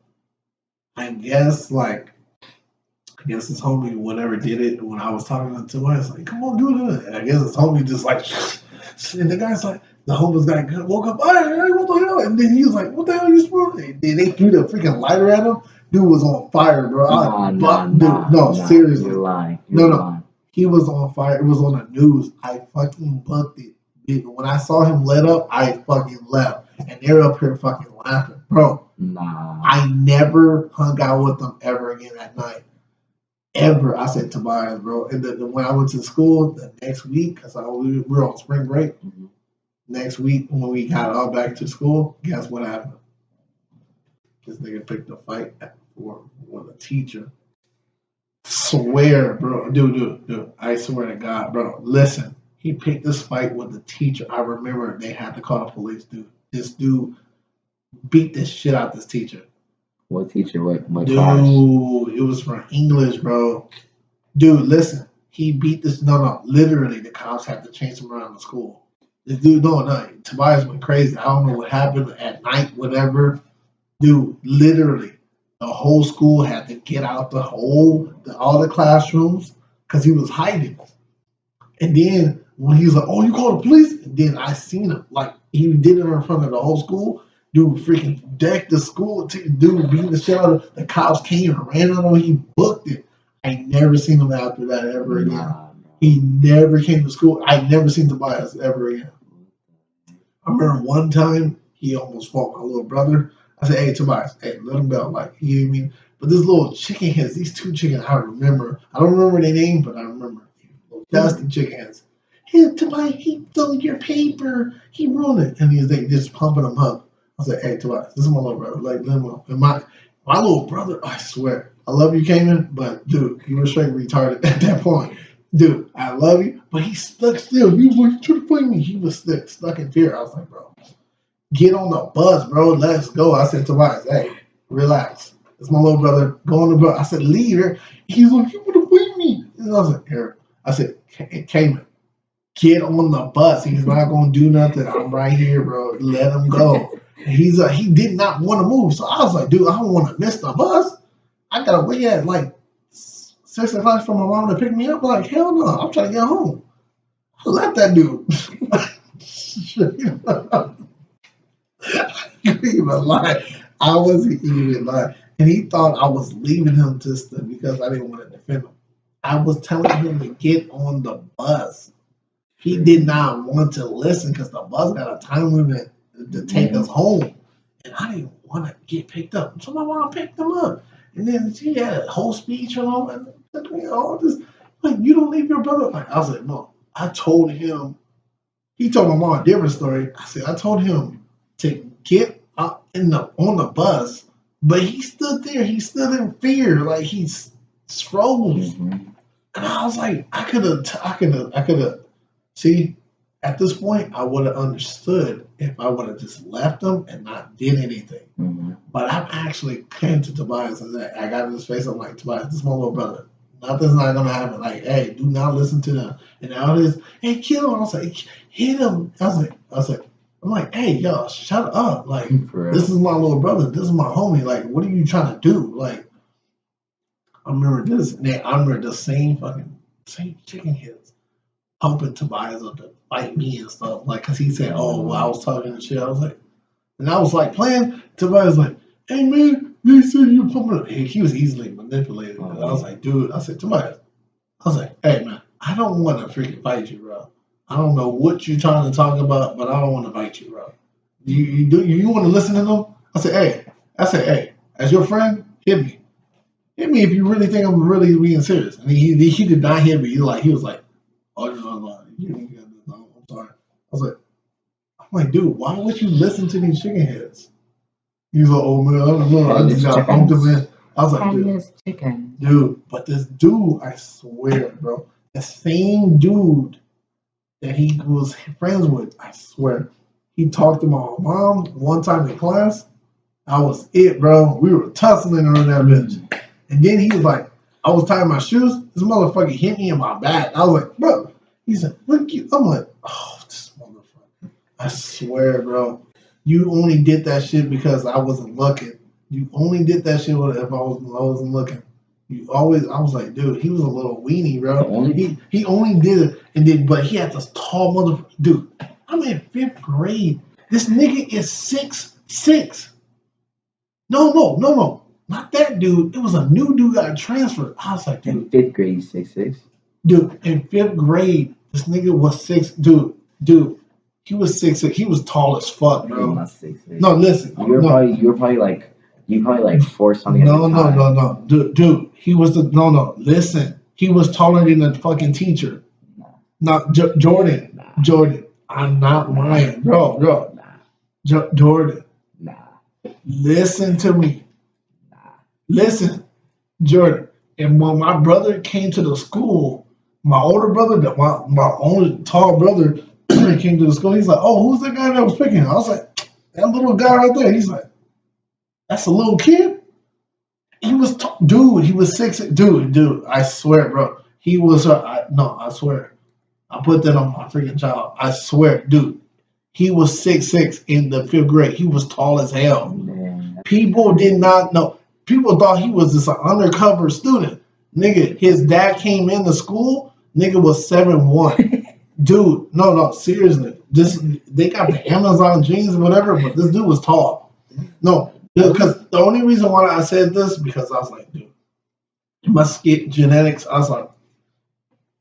Speaker 2: I guess his homie whatever did it when I was talking to him. I was like, come on, do it. And I guess his homie just like And the guy's like, the homeless guy woke up, hey, what the hell? And then he was like, what the hell are you smoking? They threw the freaking lighter at him. Dude was on fire, bro. No, seriously.
Speaker 1: You're lying.
Speaker 2: No. He was on fire. It was on the news. I fucking booked it. When I saw him lit up, I fucking left. And they're up here fucking laughing. Bro,
Speaker 1: Nah.
Speaker 2: I never hung out with them ever again that night. Ever. I said Tobias, bro. And when I went to school the next week, because we were on spring break, next week when we got all back to school, guess what happened? This nigga picked a fight with a teacher. Swear, bro. Dude. I swear to God, bro. Listen, he picked this fight with the teacher. I remember they had to call the police, dude. This dude beat the shit out this teacher.
Speaker 1: What teacher? What
Speaker 2: dude,
Speaker 1: class?
Speaker 2: It was for English, bro. Dude, listen. He beat this. No. Literally, the cops had to chase him around the school. This dude, no. Tobias went crazy. I don't know what happened at night, whatever. Dude, literally, the whole school had to get out all the classrooms because he was hiding. And then when he was like, "Oh, you called the police?" And then I seen him like he did it in front of the whole school. Dude, freaking decked the school. Dude, beating the shit out of the cops came and ran on him. He booked it. I never seen him after that ever again.
Speaker 1: Nah.
Speaker 2: He never came to school. I never seen Tobias ever again. I remember one time he almost fought my little brother. I said, "Hey, Tobias, hey, let him go." Like, you know what I mean? But this little chicken heads, these two chickens, I remember. I don't remember their name, but I remember. Dusty chicken heads. Hey, Tobias, he stole your paper. He ruined it. And they just pumping them up. I said, "Hey, Tobias, this is my little brother. Like, let him go." And my little brother, I swear, I love you, Cayman, but dude, you were straight retarded at that point. Dude, I love you, but he stuck still. He was like, trying to fight me. He was stuck in fear. I was like, bro, get on the bus, bro. Let's go. I said, Tobias, hey, relax. It's my little brother. Go on the bus. I said, leave here. He's like, you want to fight me? And I was like, here. I said, Cayman, get on the bus. He's not going to do nothing. I'm right here, bro. Let him go. And he did not want to move. So I was like, dude, I don't want to miss the bus. I got to wait at like 6 o'clock for my mom to pick me up. Like, hell no. I'm trying to get home. I left that dude. I couldn't even lie. I wasn't even lying. And he thought I was leaving him because I didn't want to defend him. I was telling him to get on the bus. He did not want to listen because the bus got a time limit to take us home. And I didn't want to get picked up. So my mom picked him up. And then she had a whole speech and all this. Like, you don't leave your brother. Like, I was like, no. I told him. He told my mom a different story. I told him to get up on the bus, but he stood there. He stood in fear, like he's froze. And I was like, I could have. See, at this point, I would have understood if I would have just left him and not did anything. But I actually came to Tobias and I got in his face. I'm like, Tobias, this is my little brother. Nothing's not gonna happen. Like, hey, do not listen to them. And now it is, hey, kill him. I was like, hit him. I'm like, hey, y'all, shut up. Like, this is my little brother. This is my homie. Like, what are you trying to do? Like, I remember this. I remember the same chicken heads pumping Tobias up to fight me and stuff. Like, cause he said, oh, well, I was talking and shit. I was like playing. Tobias like, hey man, they said you pumping up. He was easily manipulated. I was like, dude, I said, Tobias, I was like, hey man, I don't want to freaking fight you, bro. I don't know what you're trying to talk about, but I don't want to fight you, bro. You want to listen to them? I said, hey, as your friend, hit me. Hit me if you really think I'm really being serious. And he did not hit me. He was like, oh, no, I'm sorry. I'm like, dude, why would you listen to these chicken heads? He was like, oh man, I don't know. I just got pumped him in. I was like, dude, but this dude, I swear, bro, the same dude that he was friends with, I swear, he talked to my mom one time in class. I was it, bro. We were tussling around that bitch. And then he was like, I was tying my shoes. This motherfucker hit me in my back. I was like, bro. He said, look, you. I'm like, oh, this motherfucker. I swear, bro. You only did that shit because I wasn't looking. You only did that shit if I wasn't looking. I was like, dude, he was a little weenie, bro. He only did it, but he had this tall motherfucker. Dude, I'm in 5th grade. This nigga is 6'6". No. Not that dude. It was a new dude got transferred. I was like,
Speaker 3: In
Speaker 2: dude,
Speaker 3: 5th grade, 6'6".
Speaker 2: in 5th grade, this nigga was dude, he was 6'6". He was tall as fuck,
Speaker 3: He's
Speaker 2: bro.
Speaker 3: not 6'6".
Speaker 2: No, listen,
Speaker 3: You were probably like 4 something at the time.
Speaker 2: no, dude, he was no. Listen, he was taller than the fucking teacher.
Speaker 3: Nah,
Speaker 2: Not
Speaker 3: nah,
Speaker 2: Jordan. I'm not
Speaker 3: nah,
Speaker 2: lying, bro.
Speaker 3: nah,
Speaker 2: Jordan,
Speaker 3: nah,
Speaker 2: listen to me.
Speaker 3: nah.
Speaker 2: Listen, Jordan. And when my brother came to the school, my older brother, my only tall brother, came to the school. He's like, "Oh, who's that guy that was picking?" I was like, "That little guy right there." He's like, "That's a little kid." He was, dude. He was 6. Dude. I swear, bro. He was. No, I swear. I put that on my freaking child. I swear, dude. He was 6'6" in the 5th grade. He was tall as hell.
Speaker 3: Man,
Speaker 2: People did not know. People thought he was just an undercover student. Nigga, his dad came into school. Nigga was 7'1". Dude, no, seriously. They got the Amazon jeans or whatever, but this dude was tall. No, because the only reason why I said this because I was like, dude, you must get genetics. I was like,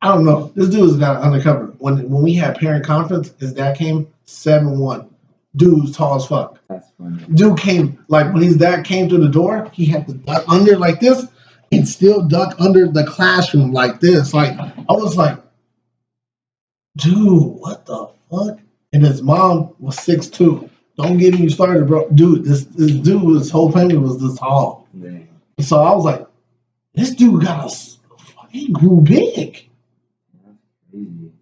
Speaker 2: I don't know. This dude was got undercover. When we had parent conference, his dad came 7'1". Dude was tall as fuck.
Speaker 3: that's funny.
Speaker 2: Dude came like when his dad came through the door, he had to duck under like this and still duck under the classroom like this. Like I was like, dude, what the fuck? And his mom was 6'2". Don't get me started, bro. Dude, this dude, his whole family was this tall.
Speaker 3: Man,
Speaker 2: So I was like, this dude he grew big.
Speaker 3: that's crazy.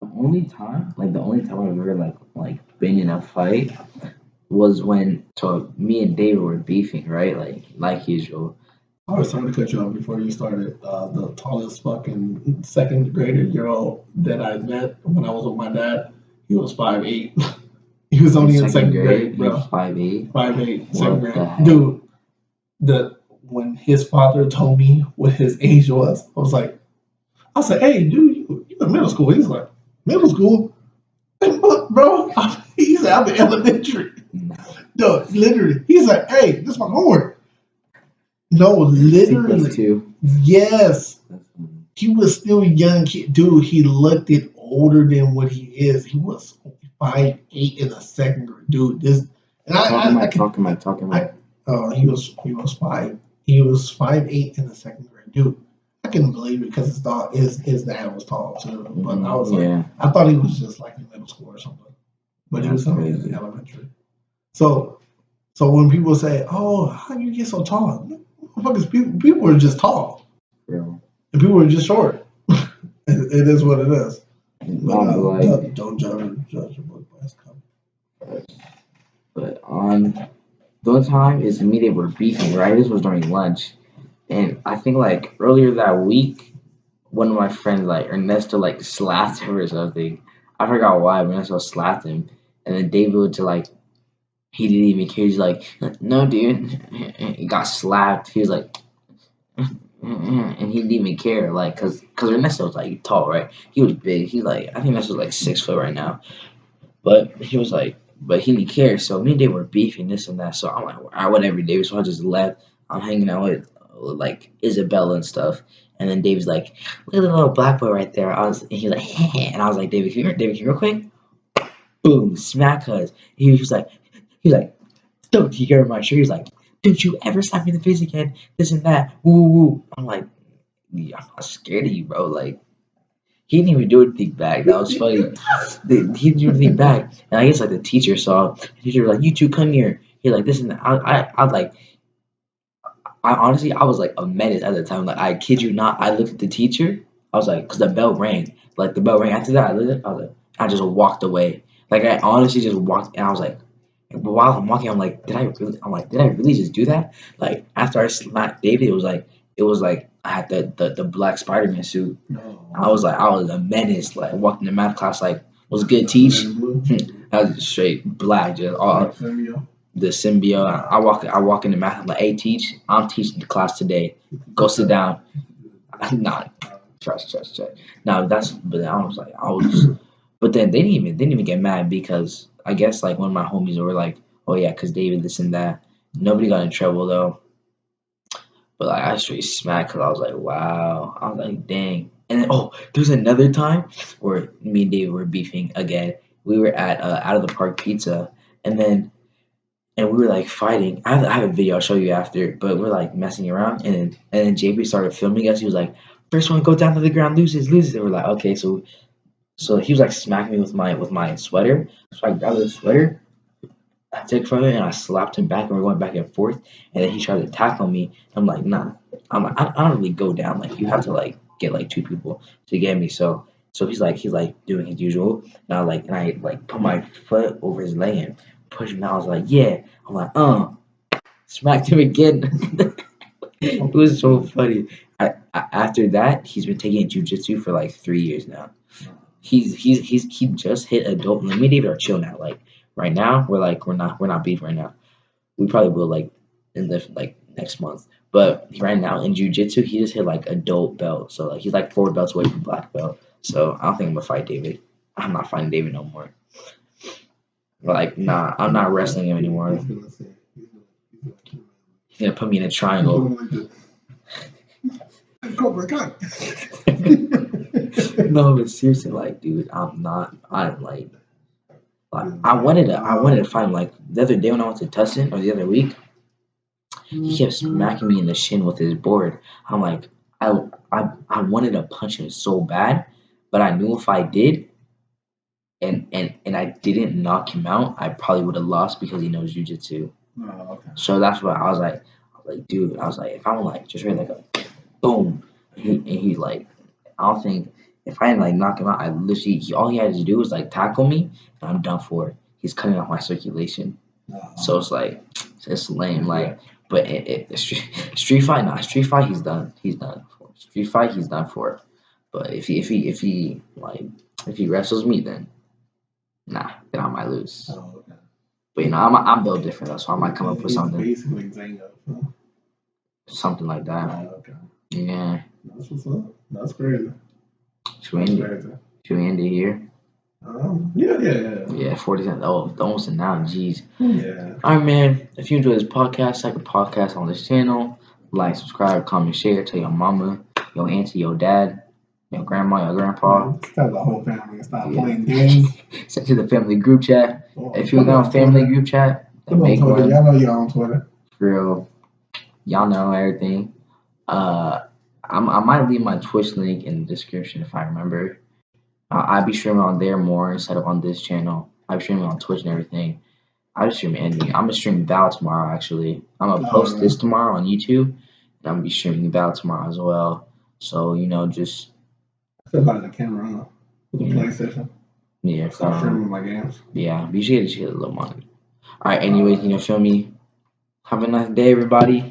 Speaker 3: The only time I've ever like been in a fight was when me and David were beefing, right? Like usual.
Speaker 2: I was trying to cut you off before you started. The tallest fucking 2nd grader girl that I met when I was with my dad, he was 5'8". He was only in second grade,
Speaker 3: He
Speaker 2: bro.
Speaker 3: was 5'8".
Speaker 2: 5'8", second
Speaker 3: What the
Speaker 2: grade.
Speaker 3: heck?
Speaker 2: Dude, when his father told me what his age was, I was like, hey, dude, you in middle school. He's like, middle school? Bro, he said, I'm in elementary.
Speaker 3: No.
Speaker 2: No, literally. He's like, hey, this is my homework. No,
Speaker 3: 2 +
Speaker 2: literally.
Speaker 3: 2.
Speaker 2: Yes.
Speaker 3: That's funny.
Speaker 2: He was still a young kid. Dude, he looked it older than what he is. He was 5'8" in the second grade. Dude, this and
Speaker 3: Talking about.
Speaker 2: he was 5'8" in the second grade. Dude, I couldn't believe it because his dad was tall too. But I was like,
Speaker 3: Yeah,
Speaker 2: I thought he was just like in middle school or something. But he was
Speaker 3: that's
Speaker 2: only in
Speaker 3: crazy.
Speaker 2: elementary. So when people say, "Oh, how you get so tall?" Motherfuckers, people are just tall,
Speaker 3: Bro.
Speaker 2: and people are just short. It is what it is.
Speaker 3: No, but like,
Speaker 2: Don't judge a book by its cover.
Speaker 3: but on the only time is me they were beefing, right? This was during lunch, and I think like earlier that week, one of my friends like Ernesto like slapped him or something. I forgot why, but Ernesto slapped him, and then David would to like he didn't even care. He's like, no, dude, he got slapped. He was like, and he didn't even care, like, cause Ernesto was like tall, right? He was big. He's like, I think Ernesto's like 6 foot right now, but he was like, but he didn't care. So me and Dave were beefing this and that. So I'm like, all right, whatever, Dave. So I just left. I'm hanging out with like Isabella and stuff. And then Dave's like, look at the little black boy right there. And he's like, and I was like, David, can you real quick? Boom, smack us. He was like, don't you get my shirt? He was like, don't you ever slap me in the face again? This and that. Woo woo woo. I'm like, yeah, I'm not scared of you, bro. Like, he didn't even do anything back. That was funny. He didn't do anything back. And I guess like the teacher saw. The teacher was like, "You two come here." He's like, "This and that." I was like, I honestly, I was like a menace at the time. Like, I kid you not. I looked at the teacher. I was like, because the bell rang. Like the bell rang. After that, I was like, I just walked away. Like I honestly just walked, and I was like, but while I'm walking, I'm like, did I really? I'm like, did I really just do that? Like after I smacked David, it was like I had the black Spider-Man suit. I was like, I was a menace. Like walking to math class, like, was good teach. I was straight black, just all the symbiote. I walk into math. I'm like, hey, teach. I'm teaching the class today. Go sit down. Nah, trust. Nah, but I was like, But then they didn't even get mad because I guess like one of my homies were like, oh yeah, because David this and that. Nobody got in trouble though. But like I straight smacked because I was like, wow. I was like, dang. And then there's another time where me and David were beefing again. We were at Out of the Park Pizza, and we were like fighting. I have a video I'll show you after, but we're like messing around, and then JP started filming us. He was like, first one go down to the ground loses. And we're like, okay, so he was like smacking me with my sweater. So I grabbed the sweater, I took from him and I slapped him back, and we're going back and forth. And then he tried to tackle me. I'm like, nah. I don't really go down. Like you have to like get like two people to get me. So he's like doing his usual, and I like put my foot over his leg and pushed him out. I was like, yeah. I'm like, smacked him again. It was so funny. After that, he's been taking jujitsu for like 3 years now. He just hit adult. Me and David are chill now. Like right now, we're not beef right now. We probably will like in the like next month. But right now in jujitsu, he just hit like adult belt. So like he's like 4 belts away from black belt. So I don't think I'm gonna fight David. I'm not fighting David no more. Like nah, I'm not wrestling him anymore.
Speaker 2: He's gonna say,
Speaker 3: He's gonna put me in a triangle.
Speaker 2: Cobra Kai.
Speaker 3: No, but seriously, like, dude, I'm like I wanted to fight him like the other day when I went to Tustin or the other week. He kept smacking me in the shin with his board. I'm like, I wanted to punch him so bad, but I knew if I did and I didn't knock him out, I probably would have lost because he knows jujitsu.
Speaker 2: Oh, okay.
Speaker 3: So that's why I was like, dude, I was like, if I would like just really like a boom, and he like, I don't think if I didn't like knock him out, I literally all he had to do was like tackle me, and I'm done for. He's cutting off my circulation, so it's like it's lame. Like, but street fight, nah, street fight, he's done. He's done for. Street fight, he's done for. But if he wrestles me, then nah, then I might lose.
Speaker 2: Oh, okay.
Speaker 3: But I'm built different though, so I might come up with
Speaker 2: He's
Speaker 3: something
Speaker 2: basically Zango.
Speaker 3: like that.
Speaker 2: Oh, okay.
Speaker 3: Yeah.
Speaker 2: That's what's up. That's crazy.
Speaker 3: Should we
Speaker 2: That's
Speaker 3: end it?
Speaker 2: crazy.
Speaker 3: Should we end it here?
Speaker 2: Yeah.
Speaker 3: Yeah, 40 cents. Oh, almost an hour. Jeez.
Speaker 2: Yeah.
Speaker 3: All right, man. If you enjoy this podcast, like a podcast on this channel, like, subscribe, comment, share, tell your mama, your auntie, your dad, your grandma, your grandpa.
Speaker 2: Tell the whole family stop
Speaker 3: Yeah.
Speaker 2: playing games.
Speaker 3: Send to the family group chat. If you're on family group chat, then
Speaker 2: Come on,
Speaker 3: make
Speaker 2: Twitter.
Speaker 3: one.
Speaker 2: Y'all know y'all on Twitter.
Speaker 3: For real. Y'all know everything. I might leave my Twitch link in the description if I remember. I'll be streaming on there more instead of on this channel. I'll be streaming on Twitch and everything. I'll be streaming anything. I'm gonna stream Val tomorrow actually. I'm gonna post this tomorrow on YouTube, and I'm gonna be streaming Val tomorrow as well. So just
Speaker 2: I still got the camera on for the
Speaker 3: Yeah.
Speaker 2: PlayStation.
Speaker 3: yeah,
Speaker 2: Stop streaming my games.
Speaker 3: yeah. You should get a little money. All right. Anyways, feel me. Have a nice day, everybody.